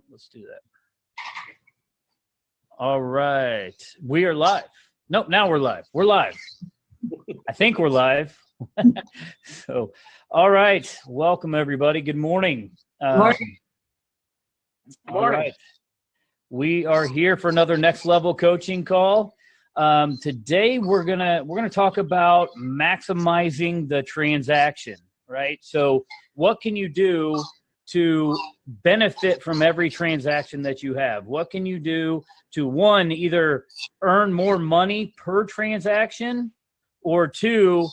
Let's do that. All right. We are live. Nope, now we're live. We're live. I think we're live. So, all right. Welcome, everybody. Good morning. Morning. All right. We are here for another next level coaching call. Today we're gonna talk about maximizing the transaction, right? So what can you do to benefit from every transaction that you have? What can you do to, one, either earn more money per transaction, or two,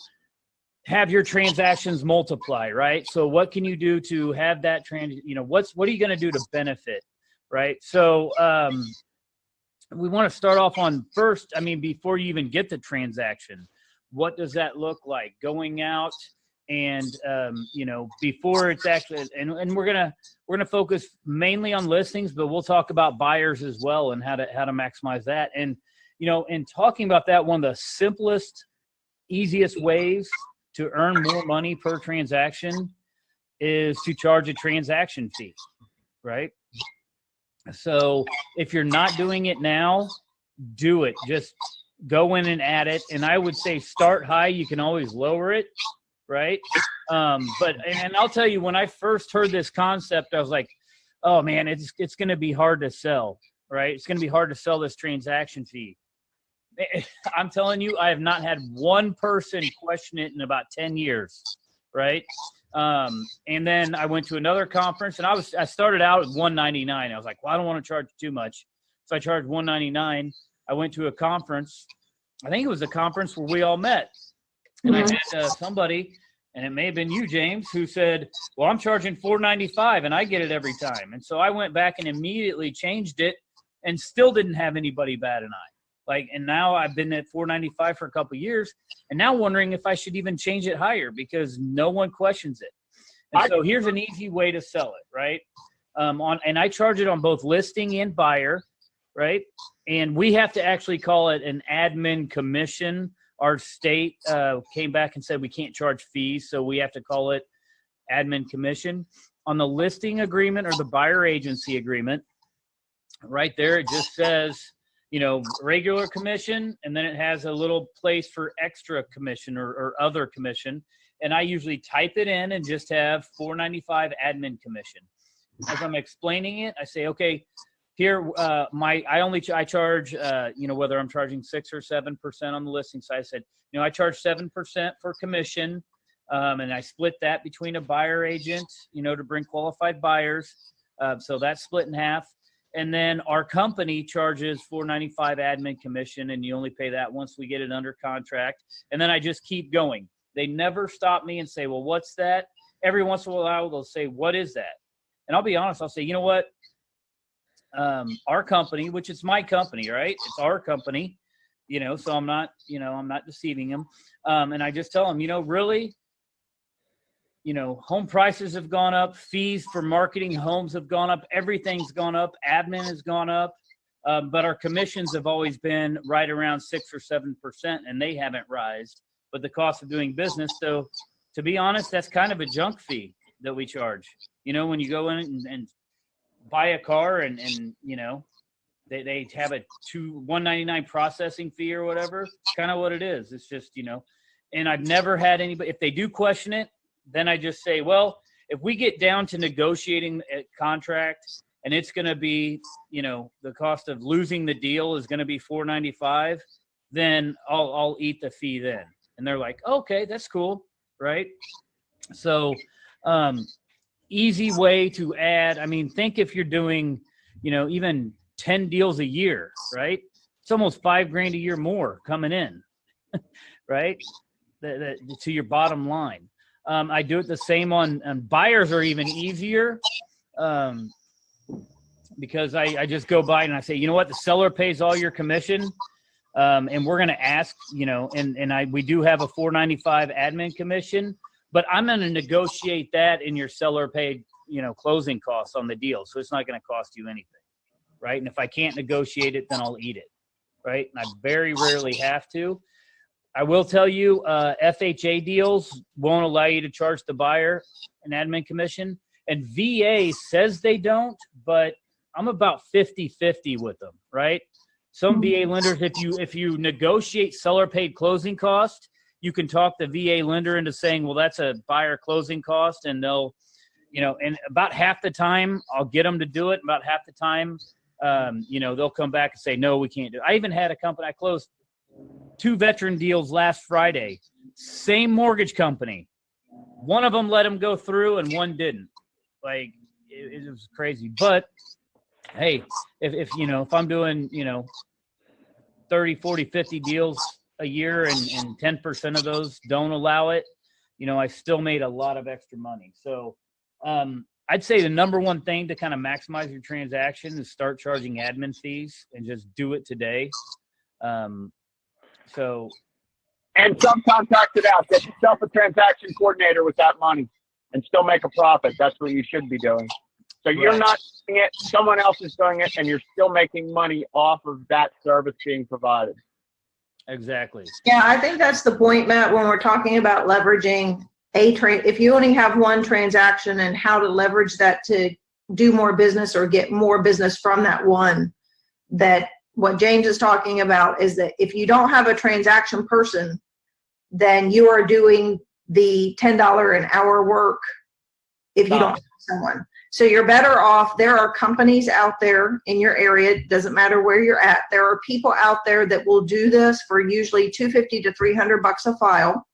have your transactions multiply, right? So what can you do to have that what are you going to do to benefit, right? So we want to start off on first, before you even get the transaction, what does that look like going out and before it's actually, and we're gonna focus mainly on listings, but we'll talk about buyers as well and how to maximize that. And in talking about that, one of the simplest, easiest ways to earn more money per transaction is to charge a transaction fee, right? So if you're not doing it now, do it. Just go in and add it. And I would say start high. You can always lower it, right? But I'll tell you, when I first heard this concept, I was like, oh man, it's going to be hard to sell, right? It's going to be hard to sell this transaction fee. I'm telling you, I have not had one person question it in about 10 years, right? And then I went to another conference, and I started out at $199. I was like, well, I don't want to charge too much, so I charged $199. I went to a conference. I think it was a conference where we all met, and I had somebody, and it may have been you, James, who said, well, I'm charging $495, and I get it every time. And so I went back and immediately changed it, and still didn't have anybody bat an eye. And now I've been at $495 for a couple of years, and now wondering if I should even change it higher because no one questions it. And so here's an easy way to sell it, right? And I charge it on both listing and buyer, right? And we have to actually call it an admin commission. Our state came back and said we can't charge fees, so we have to call it admin commission. On the listing agreement or the buyer agency agreement, right there, it just says, regular commission, and then it has a little place for extra commission or other commission. And I usually type it in and just have $495 admin commission. As I'm explaining it, I say, okay, here, I charge, whether I'm charging 6 or 7% on the listing side. I said, I charge 7% for commission. And I split that between a buyer agent, to bring qualified buyers. So that's split in half. And then our company charges $495 admin commission, and you only pay that once we get it under contract. And then I just keep going. They never stop me and say, well, what's that? Every once in a while, they'll say, what is that? And I'll be honest, I'll say, you know what? Our company, which is my company, right? It's our company, so I'm not deceiving them. And I just tell them, really, home prices have gone up, fees for marketing homes have gone up, everything's gone up, admin has gone up, but our commissions have always been right around 6 or 7%, and they haven't risen. But the cost of doing business, so to be honest, that's kind of a junk fee that we charge. When you go in and buy a car and they have a $199 processing fee or whatever, it's kind of what it is. It's just, and I've never had anybody, if they do question it, then I just say, well, if we get down to negotiating a contract and it's going to be, the cost of losing the deal is going to be $495, then I'll eat the fee then. And they're like, okay, that's cool, right? So easy way to add. Think if you're doing, even 10 deals a year, right? It's almost $5,000 a year more coming in, right? To your bottom line. I do it the same on buyers are even easier because I just go by and I say, you know what, the seller pays all your commission. And we're going to ask, we do have a $495 admin commission, but I'm going to negotiate that in your seller paid, closing costs on the deal. So it's not going to cost you anything. Right. And if I can't negotiate it, then I'll eat it. Right. And I very rarely have to. I will tell you, FHA deals won't allow you to charge the buyer an admin commission, and VA says they don't, but I'm about 50-50 with them, right? Some VA lenders, if you negotiate seller paid closing cost, you can talk the VA lender into saying, well, that's a buyer closing cost, and they'll, and about half the time I'll get them to do it. About half the time, they'll come back and say, no, we can't do it. I even had a company, I closed 2 veteran deals last Friday, same mortgage company. One of them let them go through and one didn't. Like, it was crazy. But hey, if I'm doing, 30, 40, 50 deals a year and 10% of those don't allow it, I still made a lot of extra money. So I'd say the number one thing to kind of maximize your transaction is start charging admin fees and just do it today. And subcontract it out. Get yourself a transaction coordinator with that money and still make a profit. That's what you should be doing. So you're not doing it, someone else is doing it, and you're still making money off of that service being provided. Exactly. Yeah, I think that's the point, Matt, when we're talking about leveraging if you only have one transaction and how to leverage that to do more business or get more business from that one, that what James is talking about is that if you don't have a transaction person, then you are doing the $10 an hour work if you don't have someone. So you're better off. There are companies out there in your area, it doesn't matter where you're at. There are people out there that will do this for usually $250 to $300 a file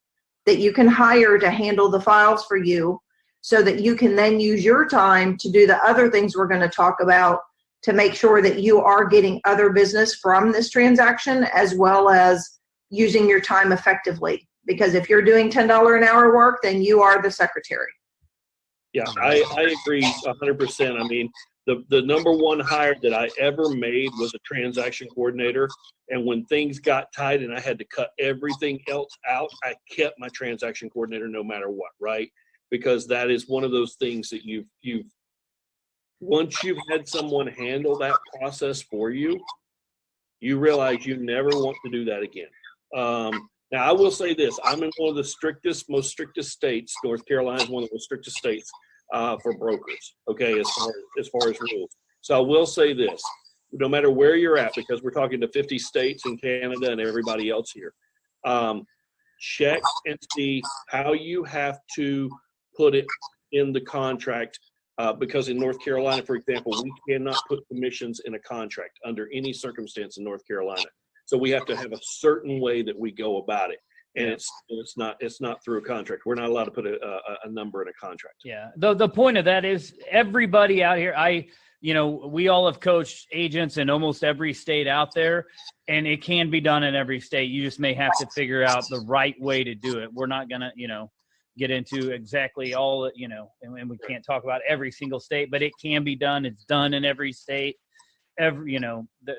that you can hire to handle the files for you, so that you can then use your time to do the other things we're going to talk about to make sure that you are getting other business from this transaction, as well as using your time effectively. Because if you're doing $10 an hour work, then you are the secretary. Yeah, I agree 100%. I mean, the number one hire that I ever made was a transaction coordinator. And when things got tight and I had to cut everything else out, I kept my transaction coordinator no matter what, right? Because that is one of those things that once you've had someone handle that process for you, you realize you never want to do that again. Now, I will say this. I'm in one of the most strictest states. North Carolina is one of the most strictest states for brokers, okay, as far as rules. So I will say this. No matter where you're at, because we're talking to 50 states in Canada and everybody else here, check and see how you have to put it in the contract. Because in North Carolina, for example, we cannot put commissions in a contract under any circumstance in North Carolina. So we have to have a certain way that we go about it, and it's not through a contract. We're not allowed to put a number in a contract. Yeah. The point of that is everybody out here. We all have coached agents in almost every state out there, and it can be done in every state. You just may have to figure out the right way to do it. We're not gonna, get into exactly all, and we can't talk about every single state, but it can be done. It's done in every state. There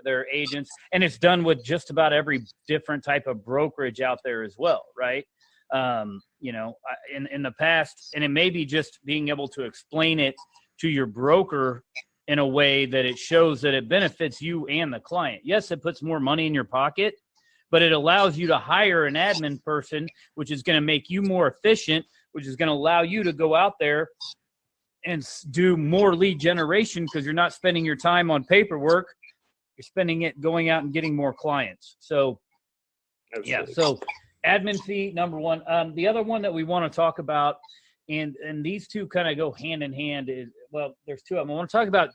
are agents, and it's done with just about every different type of brokerage out there as well, right? In the past, and it may be just being able to explain it to your broker in a way that it shows that it benefits you and the client. Yes, it puts more money in your pocket, but it allows you to hire an admin person, which is going to make you more efficient, which is going to allow you to go out there and do more lead generation, because you're not spending your time on paperwork. You're spending it going out and getting more clients. So, absolutely. So admin fee, number one. The other one that we want to talk about, and these two kind of go hand in hand, is, well, there's two of them. I want to talk about,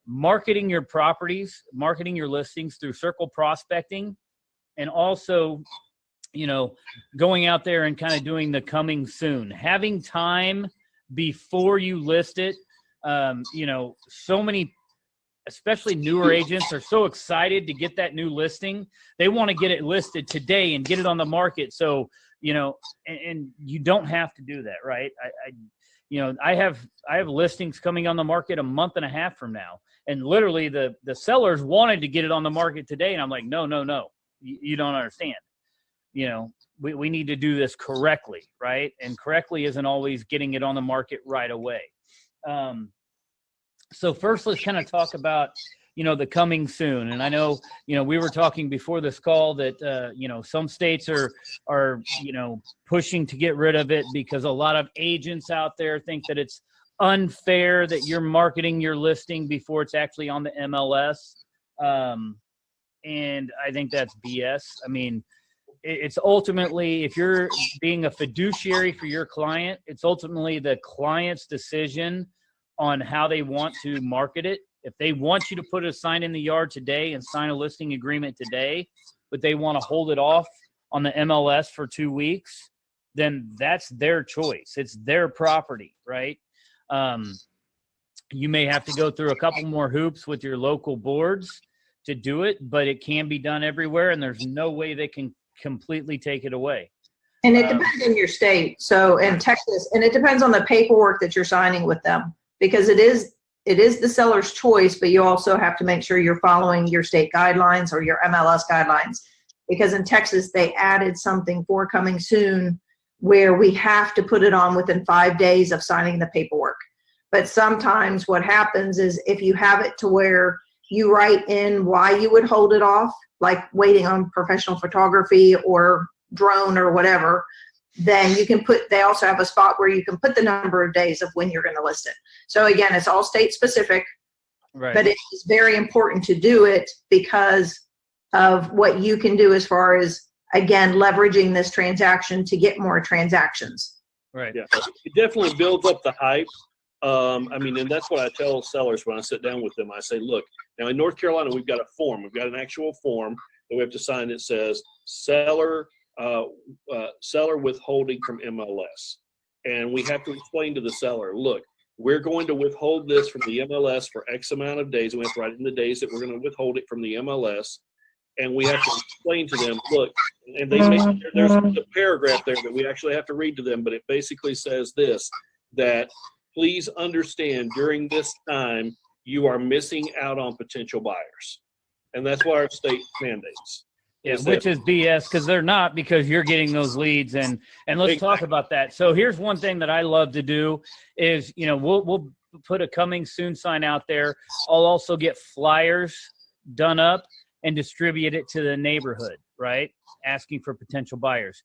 marketing your properties, marketing your listings through circle prospecting, and also, going out there and kind of doing the coming soon, having time before you list it. So many, especially newer agents, are so excited to get that new listing. They want to get it listed today and get it on the market. So, and you don't have to do that, right? I have listings coming on the market a month and a half from now, and literally the sellers wanted to get it on the market today. And I'm like, no, you don't understand. We need to do this correctly, right? And correctly isn't always getting it on the market right away. So first, let's kind of talk about, the coming soon. And I know, we were talking before this call that, some states are, pushing to get rid of it because a lot of agents out there think that it's unfair that you're marketing your listing before it's actually on the MLS. And I think that's BS. I mean, it's ultimately, if you're being a fiduciary for your client, it's ultimately the client's decision on how they want to market it. If they want you to put a sign in the yard today and sign a listing agreement today, but they want to hold it off on the MLS for 2 weeks, then that's their choice. It's their property, right? You may have to go through a couple more hoops with your local boards to do it, but it can be done everywhere, and there's no way they can completely take it away. And it depends on your state. So in Texas, and it depends on the paperwork that you're signing with them, because it is the seller's choice, but you also have to make sure you're following your state guidelines or your MLS guidelines. Because in Texas, they added something for coming soon where we have to put it on within 5 days of signing the paperwork. But sometimes what happens is if you have it to where you write in why you would hold it off, like waiting on professional photography or drone or whatever, then you can they also have a spot where you can put the number of days of when you're going to list it. So again, it's all state specific, Right. but it is very important to do it because of what you can do as far as, again, leveraging this transaction to get more transactions. Right. Yeah, it definitely builds up the hype. I mean, and that's what I tell sellers when I sit down with them. I say, look, now in North Carolina, we've got a form. We've got an actual form that we have to sign that says seller withholding from MLS. And we have to explain to the seller, look, we're going to withhold this from the MLS for X amount of days. And we have to write in the days that we're going to withhold it from the MLS. And we have to explain to them, look, and they make, there's a paragraph there that we actually have to read to them, but it basically says this, that please understand during this time, you are missing out on potential buyers. And that's what our state mandates. Yeah, which is BS, because they're not, because you're getting those leads. And let's talk about that. So here's one thing that I love to do is, you know, we'll put a coming soon sign out there. I'll also get flyers done up and distribute it to the neighborhood, right? Asking for potential buyers.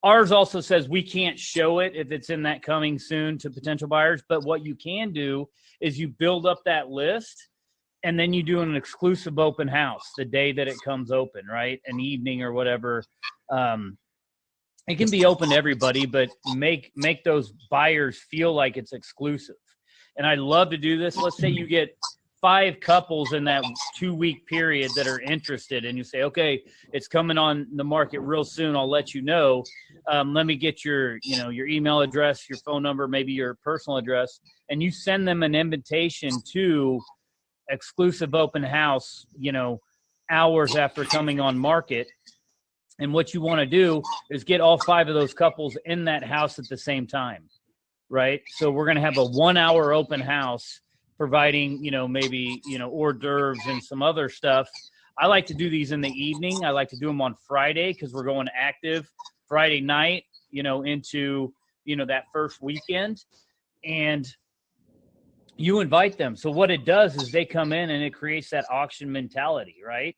Ours also says we can't show it if it's in that coming soon to potential buyers. But what you can do is you build up that list, and then you do an exclusive open house the day that it comes open, right? An evening or whatever. It can be open to everybody, but make those buyers feel like it's exclusive. And I love to do this. Let's say you get 5 couples in that 2-week period that are interested, and you say, okay, it's coming on the market real soon. I'll let you know. Let me get your email address, your phone number, maybe your personal address, and you send them an invitation to exclusive open house, hours after coming on market. And what you want to do is get all 5 of those couples in that house at the same time, right? So we're going to have a 1-hour open house, providing, maybe, hors d'oeuvres and some other stuff. I like to do these in the evening. I like to do them on Friday because we're going active Friday night, into, that first weekend. And you invite them. So what it does is they come in and it creates that auction mentality, right?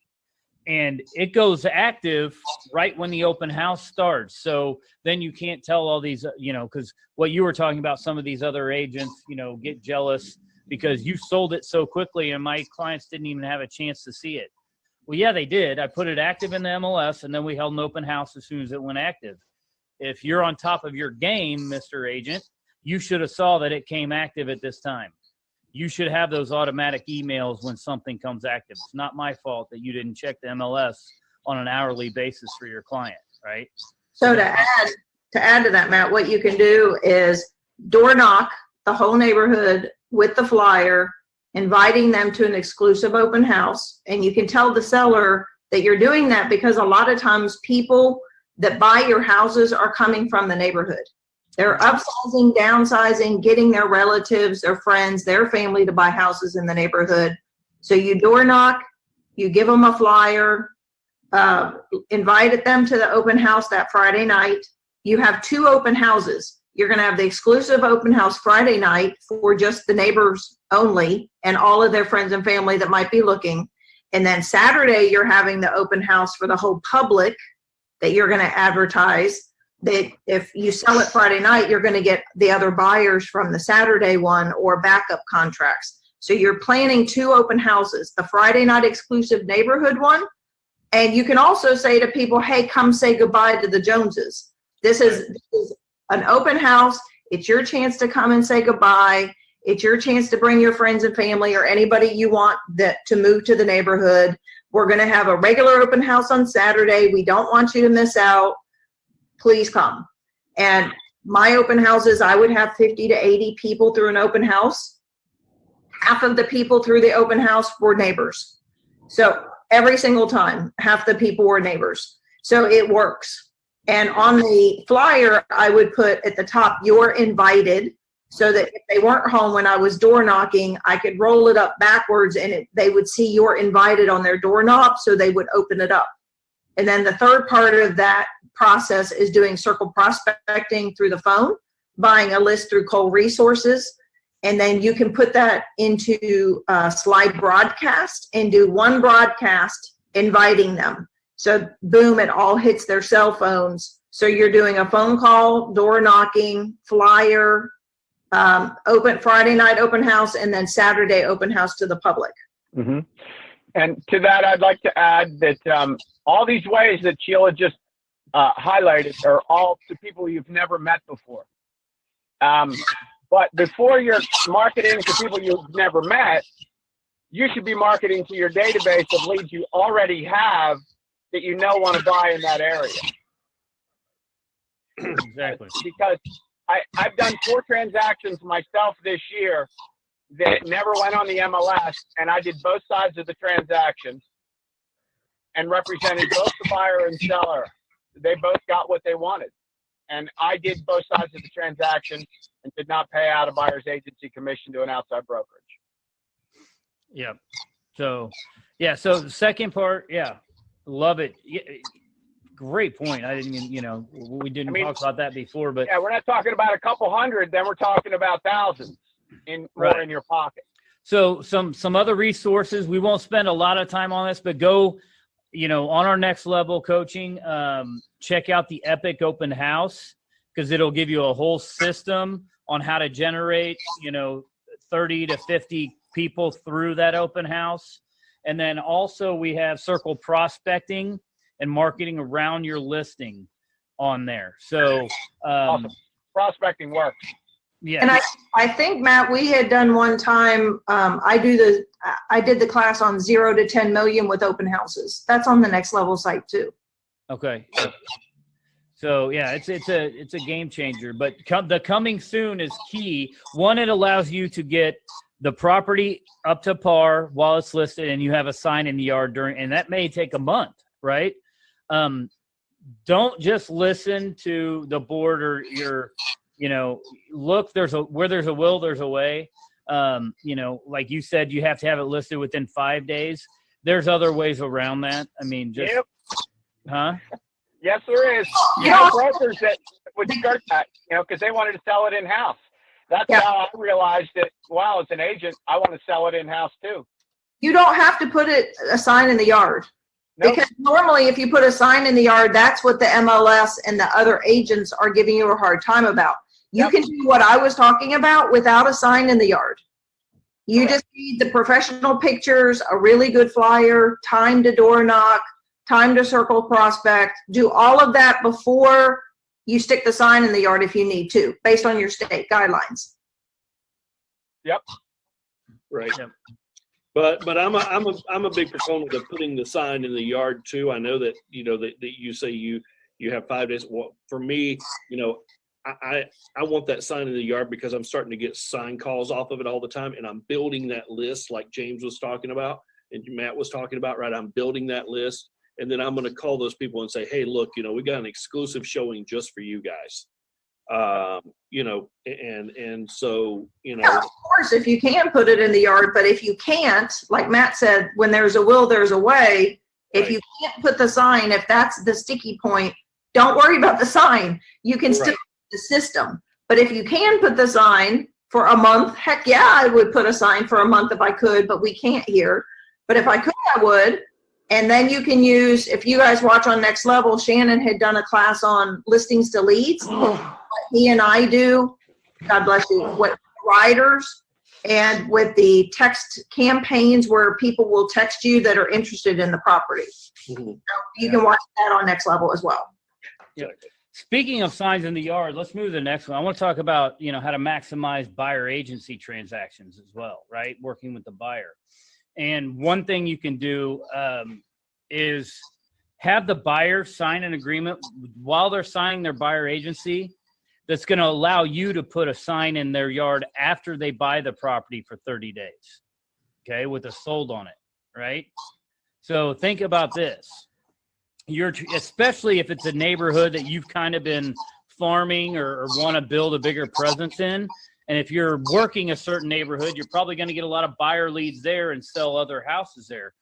And it goes active right when the open house starts. So then you can't tell all these, because what you were talking about, some of these other agents, get jealous because you sold it so quickly and my clients didn't even have a chance to see it. Well, yeah, they did. I put it active in the MLS, and then we held an open house as soon as it went active. If you're on top of your game, Mr. Agent, you should have saw that it came active at this time. You should have those automatic emails when something comes active. It's not my fault that you didn't check the MLS on an hourly basis for your client, right? So to add to that, Matt, what you can do is door knock the whole neighborhood with the flyer, inviting them to an exclusive open house. And you can tell the seller that you're doing that because a lot of times people that buy your houses are coming from the neighborhood. They're upsizing, downsizing, getting their relatives, their friends, their family to buy houses in the neighborhood. So you door knock, you give them a flyer, invited them to the open house that Friday night. You have 2 open houses. You're going to have the exclusive open house Friday night for just the neighbors only and all of their friends and family that might be looking. And then Saturday, you're having the open house for the whole public that you're going to advertise. if you sell it Friday night, you're going to get the other buyers from the Saturday one or backup contracts. So you're planning 2 open houses, the Friday night exclusive neighborhood one. And you can also say to people, hey, come say goodbye to the Joneses. This is an open house. It's your chance to come and say goodbye. It's your chance to bring your friends and family or anybody you want to move to the neighborhood. We're going to have a regular open house on Saturday. We don't want you to miss out. Please come. And my open houses, I would have 50 to 80 people through an open house. Half of the people through the open house were neighbors. So every single time, half the people were neighbors. So it works. And on the flyer, I would put at the top, you're invited, so that if they weren't home when I was door knocking, I could roll it up backwards and they would see you're invited on their doorknob, so they would open it up. And then the third part of that process is doing circle prospecting through the phone, buying a list through Cole Resources, and then you can put that into slide broadcast and do one broadcast inviting them. So boom, it all hits their cell phones. So you're doing a phone call, door knocking, flyer, open Friday night open house, and then Saturday open house to the public. Mm-hmm. And to that, I'd like to add that all these ways that Sheila just highlighted are all to people you've never met before. But before you're marketing to people you've never met, you should be marketing to your database of leads you already have that you know want to buy in that area. Exactly. Because I've done 4 transactions myself this year that never went on the MLS, and I did both sides of the transaction and represented both the buyer and seller. They both got what they wanted. And I did both sides of the transaction and did not pay out a buyer's agency commission to an outside brokerage. Yeah. So, yeah. So the second part, yeah, love it. Yeah, great point. I didn't even, we didn't talk about that before, but yeah, we're not talking about a couple hundred, then we're talking about thousands more in your pocket. So some other resources, we won't spend a lot of time on this, but go, on our next level coaching, check out the Epic Open House, because it'll give you a whole system on how to generate, 30 to 50 people through that open house. And then also we have circle prospecting and marketing around your listing on there. So awesome. Prospecting works. Yeah. And I think, Matt, we had done one time, I did the class on 0 to 10 million with open houses. That's on the next level site too. Okay. So yeah, it's a game changer, but the coming soon is key. One, it allows you to get the property up to par while it's listed, and you have a sign in the yard and that may take a month, right? Don't just listen to the board or your, look, where there's a will, there's a way. Like you said, you have to have it listed within 5 days. There's other ways around that. I mean, just, yep. Huh? Yes, there is. You have brokers that would start that, because they wanted to sell it in-house. That's how I realized that, wow, as an agent, I want to sell it in-house too. You don't have to put a sign in the yard. Nope. Because normally if you put a sign in the yard, that's what the MLS and the other agents are giving you a hard time about. You can do what I was talking about without a sign in the yard. You just need the professional pictures, a really good flyer, time to door knock, time to circle prospect. Do all of that before you stick the sign in the yard if you need to, based on your state guidelines. Yep. Right. Yep. But I'm a big proponent of putting the sign in the yard too. I know that that you say you have 5 days. Well, for me, I want that sign in the yard because I'm starting to get sign calls off of it all the time, and I'm building that list like James was talking about and Matt was talking about. Right, I'm building that list, and then I'm going to call those people and say, hey, look, we got an exclusive showing just for you guys. And so, Yeah, of course, if you can put it in the yard, but if you can't, like Matt said, when there's a will, there's a way. If you can't put the sign, if that's the sticky point, don't worry about the sign. You can still put the system. But if you can put the sign for a month, heck yeah, I would put a sign for a month if I could, but we can't here. But if I could, I would. And then you can use, if you guys watch on Next Level, Shannon had done a class on listings to leads. He and I do, God bless you, with writers and with the text campaigns where people will text you that are interested in the property. Mhm. So you can watch that on Next Level as well. Yeah. Speaking of signs in the yard, let's move to the next one. I want to talk about, how to maximize buyer agency transactions as well, right? Working with the buyer. And one thing you can do is have the buyer sign an agreement while they're signing their buyer agency that's going to allow you to put a sign in their yard after they buy the property for 30 days, okay, with a sold on it, right? So think about this. Especially if it's a neighborhood that you've kind of been farming or want to build a bigger presence in. And if you're working a certain neighborhood, you're probably going to get a lot of buyer leads there and sell other houses there.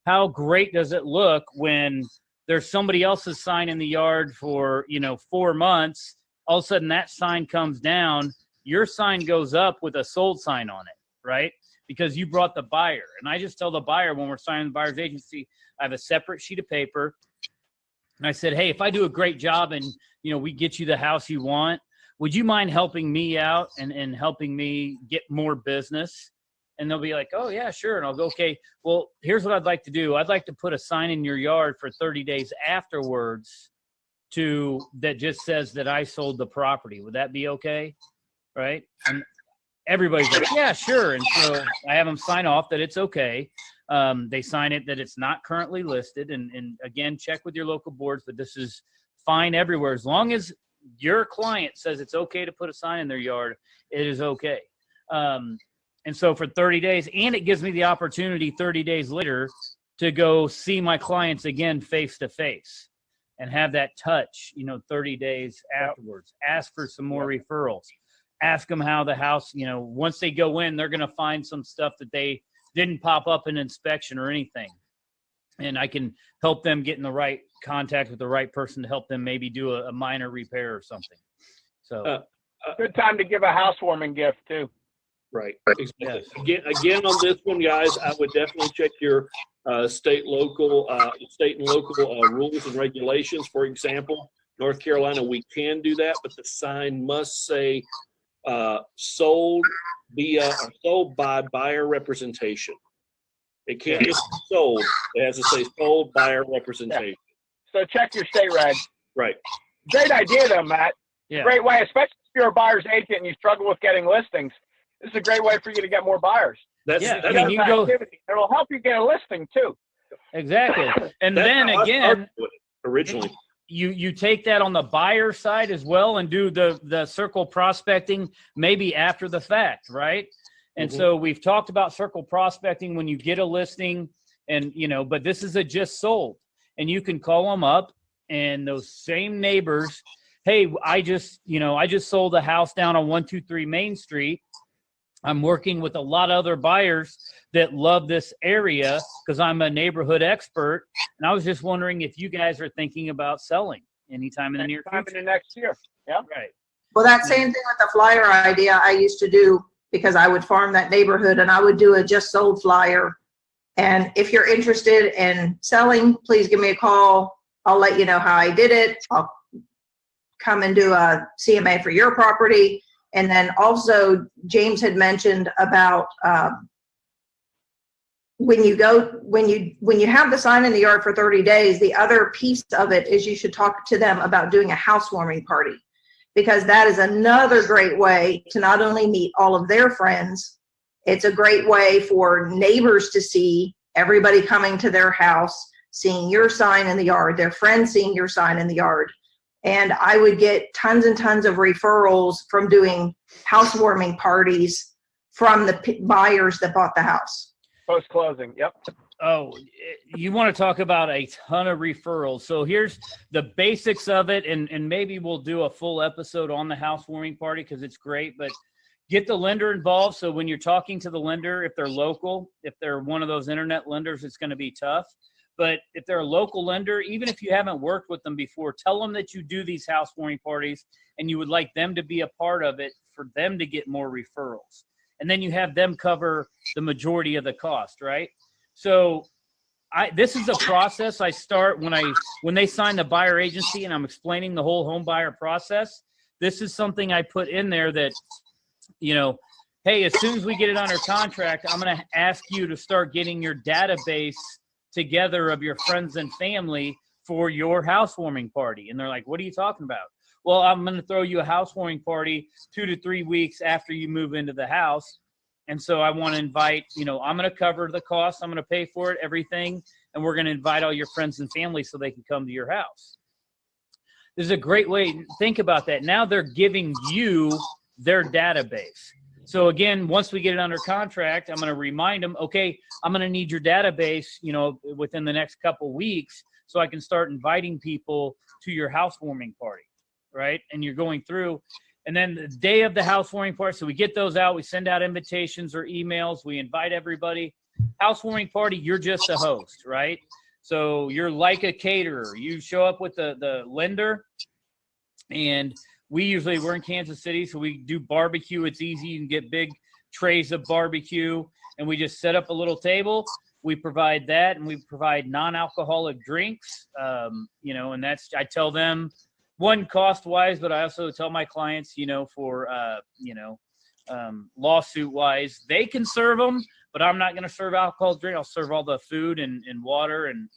How great does it look when there's somebody else's sign in the yard for, 4 months, all of a sudden that sign comes down, your sign goes up with a sold sign on it, right? Because you brought the buyer. And I just tell the buyer when we're signing the buyer's agency, I have a separate sheet of paper. And I said, hey, if I do a great job and, we get you the house you want, would you mind helping me out and helping me get more business? And they'll be like, oh, yeah, sure. And I'll go, okay, well, here's what I'd like to do. I'd like to put a sign in your yard for 30 days afterwards that just says that I sold the property. Would that be okay? Right? And everybody's like, yeah, sure. And so I have them sign off that it's okay. They sign it that it's not currently listed. And again, check with your local boards, but this is fine everywhere. As long as your client says it's okay to put a sign in their yard, it is okay. And so for 30 days, and it gives me the opportunity 30 days later to go see my clients again face to face and have that touch, 30 days afterwards. Ask for some more referrals. Ask them how the house, once they go in, they're going to find some stuff that they didn't pop up in inspection or anything. And I can help them get in the right contact with the right person to help them maybe do a minor repair or something. So good time to give a housewarming gift too. Right. Exactly. Again, on this one, guys, I would definitely check your state and local rules and regulations. For example, North Carolina, we can do that, but the sign must say sold by buyer representation. It can't just be sold. It has to say sold buyer representation. So check your state reg. Right. Great idea though, Matt. yeah. Great way, especially if you're a buyer's agent and you struggle with getting listings. This is a great way for you to get more buyers. You go. It'll help you get a listing too. Exactly. And then again, originally, you take that on the buyer side as well and do the circle prospecting maybe after the fact, right? And so we've talked about circle prospecting when you get a listing and, but this is a just sold. And you can call them up and those same neighbors, hey, I just sold a house down on 123 Main Street. I'm working with a lot of other buyers that love this area because I'm a neighborhood expert. And I was just wondering if you guys are thinking about selling anytime in the near future. In the next year. Yeah. Right. Well, that same thing with the flyer idea I used to do because I would farm that neighborhood and I would do a just sold flyer. And if you're interested in selling, please give me a call. I'll let you know how I did it. I'll come and do a CMA for your property. And then also James had mentioned about when you have the sign in the yard for 30 days, the other piece of it is you should talk to them about doing a housewarming party, because that is another great way to not only meet all of their friends, it's a great way for neighbors to see everybody coming to their house, seeing your sign in the yard, their friends seeing your sign in the yard. And I would get tons and tons of referrals from doing housewarming parties from the buyers that bought the house. Post-closing, yep. Oh, you want to talk about a ton of referrals. So here's the basics of it, and maybe we'll do a full episode on the housewarming party because it's great, but get the lender involved. So when you're talking to the lender, if they're local, if they're one of those internet lenders, it's going to be tough. But if they're a local lender, even if you haven't worked with them before, tell them that you do these housewarming parties and you would like them to be a part of it for them to get more referrals. And then you have them cover the majority of the cost, right? So this is a process I start when they sign the buyer agency and I'm explaining the whole home buyer process. This is something I put in there that, hey, as soon as we get it under contract, I'm going to ask you to start getting your database together of your friends and family for your housewarming party. And they're like, what are you talking about? Well, I'm going to throw you a housewarming party 2 to 3 weeks after you move into the house. And so I want to invite, I'm going to cover the cost. I'm going to pay for it, everything. And we're going to invite all your friends and family so they can come to your house. This is a great way to think about that. Now they're giving you their database. So again, once we get it under contract, I'm going to remind them, okay, I'm going to need your database, within the next couple weeks so I can start inviting people to your housewarming party, right? And you're going through. And then the day of the housewarming party, so we get those out, we send out invitations or emails, we invite everybody. Housewarming party, you're just a host, right? So you're like a caterer. You show up with the lender, and we're in Kansas City, so we do barbecue. It's easy. You can get big trays of barbecue, and we just set up a little table. We provide that, and we provide non-alcoholic drinks, and that's, I tell them, one, cost-wise, but I also tell my clients, for, lawsuit-wise, they can serve them, but I'm not going to serve alcohol drink. I'll serve all the food and water and,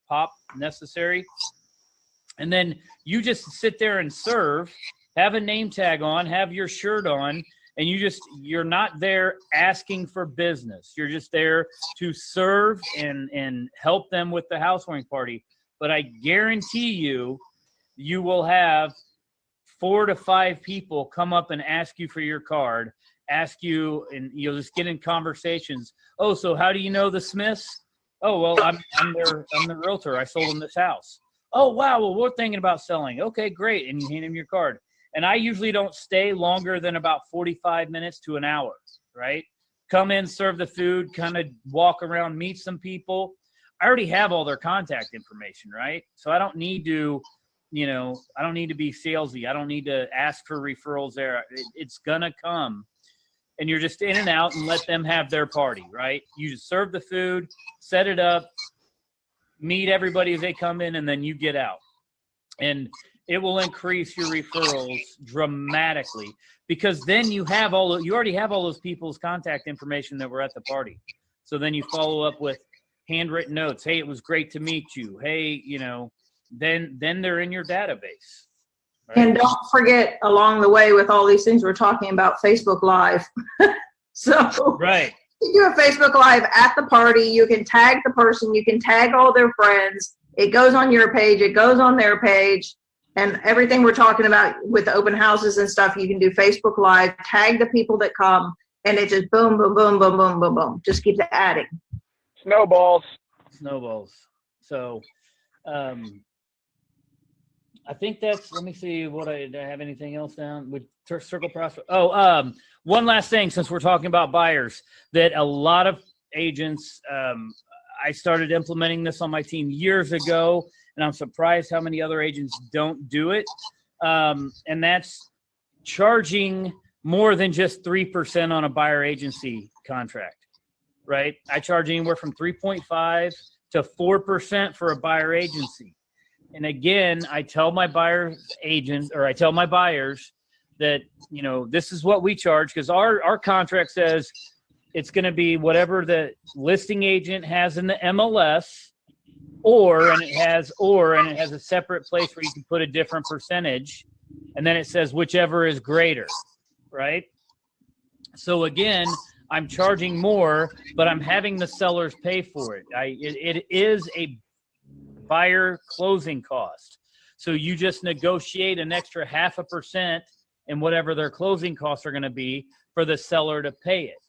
pop necessary. And then you just sit there and serve, have a name tag on, have your shirt on, and you're not there asking for business. You're just there to serve and help them with the housewarming party. But I guarantee you will have 4 to 5 people come up and ask you for your card, ask you, and you'll just get in conversations. Oh, so how do you know the Smiths? Oh, well, I'm the realtor. I sold them this house. Oh, wow. Well, we're thinking about selling. Okay, great. And you hand him your card. And I usually don't stay longer than about 45 minutes to an hour, right? Come in, serve the food, kind of walk around, meet some people. I already have all their contact information, right? So I don't need to, I don't need to be salesy. I don't need to ask for referrals there. It's going to come. And you're just in and out and let them have their party, right? You just serve the food, set it up, meet everybody as they come in, and then you get out. And it will increase your referrals dramatically, because then you already have all those people's contact information that were at the party. So then you follow up with handwritten notes. Hey, it was great to meet you. Hey, then they're in your database. Right? And don't forget, along the way with all these things we're talking about, Facebook Live. So right. You do a Facebook Live at the party. You can tag the person. You can tag all their friends. It goes on your page. It goes on their page. And everything we're talking about with the open houses and stuff, you can do Facebook Live, tag the people that come, and it just boom, boom, boom, boom, boom, boom, boom. Just keeps adding. Snowballs. So I think that's, let me see, do I have anything else down with circle process? Oh, one last thing, since we're talking about buyers, that a lot of agents, I started implementing this on my team years ago, and I'm surprised how many other agents don't do it. And that's charging more than just 3% on a buyer agency contract, right? I charge anywhere from 3.5 to 4% for a buyer agency. And again, I tell my buyers that, this is what we charge, because our contract says it's going to be whatever the listing agent has in the MLS, and it has a separate place where you can put a different percentage. And then it says whichever is greater, right? So again, I'm charging more, but I'm having the sellers pay for it. It is a buyer closing cost. So you just negotiate an extra 0.5% in whatever their closing costs are going to be for the seller to pay it.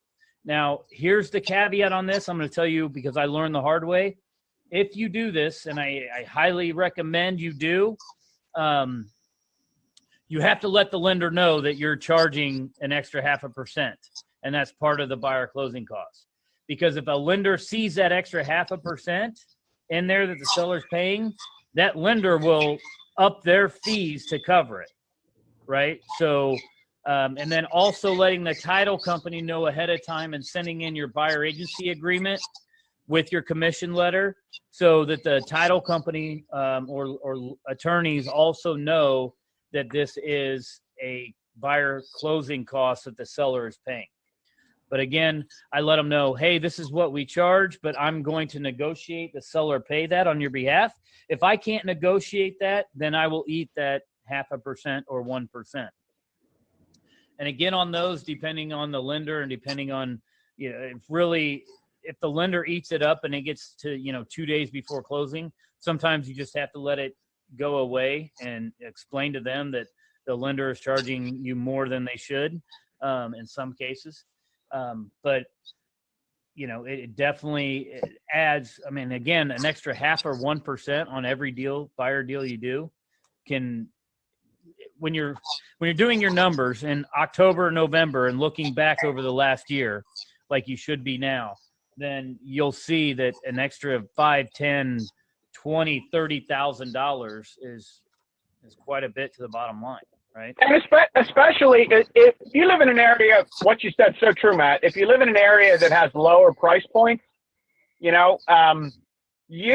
Now, here's the caveat on this. I'm going to tell you, because I learned the hard way. If you do this, and I highly recommend you do, you have to let the lender know that you're charging an extra 0.5%, and that's part of the buyer closing cost. Because if a lender sees that extra 0.5% in there that the seller's paying, that lender will up their fees to cover it, right? So, and then also letting the title company know ahead of time and sending in your buyer agency agreement with your commission letter so that the title company or attorneys also know that this is a buyer closing cost that the seller is paying. But again, I let them know, hey, this is what we charge, but I'm going to negotiate the seller pay that on your behalf. If I can't negotiate that, then I will eat that 0.5% or 1%. And again, on those, depending on the lender and depending on, if the lender eats it up and it gets to, 2 days before closing, sometimes you just have to let it go away and explain to them that the lender is charging you more than they should in some cases. But it definitely adds, again, an extra 0.5% or 1% on every buyer deal you do can, when you're doing your numbers in October, November, and looking back over the last year, like you should be now, then you'll see that an extra $5,000, $10,000, $20,000, $30,000 is quite a bit to the bottom line, right? And especially if you live in an area, what you said so true, Matt. If you live in an area that has lower price points, you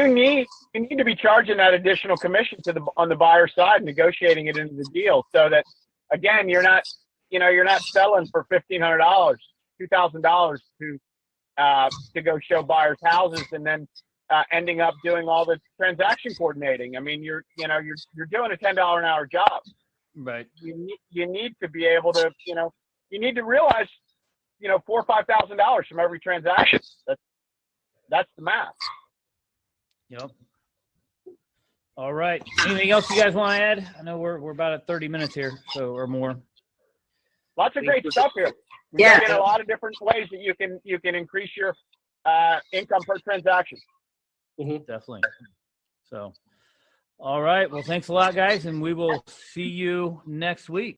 need to be charging that additional commission on the buyer side, negotiating it into the deal, so that again you're not selling for $1,500, $2,000 to go show buyers houses and then ending up doing all the transaction coordinating. I mean, you're doing a $10 an hour job. Right. You need to be able to, you need to realize, $4,000 or $5,000 from every transaction. That's the math. Yep. All right. Anything else you guys want to add? I know we're about at 30 minutes here, or more. Lots of great stuff here. Yeah. We've got a lot of different ways that you can increase your income per transaction. Definitely. So, all right. Well, thanks a lot, guys, and we will see you next week.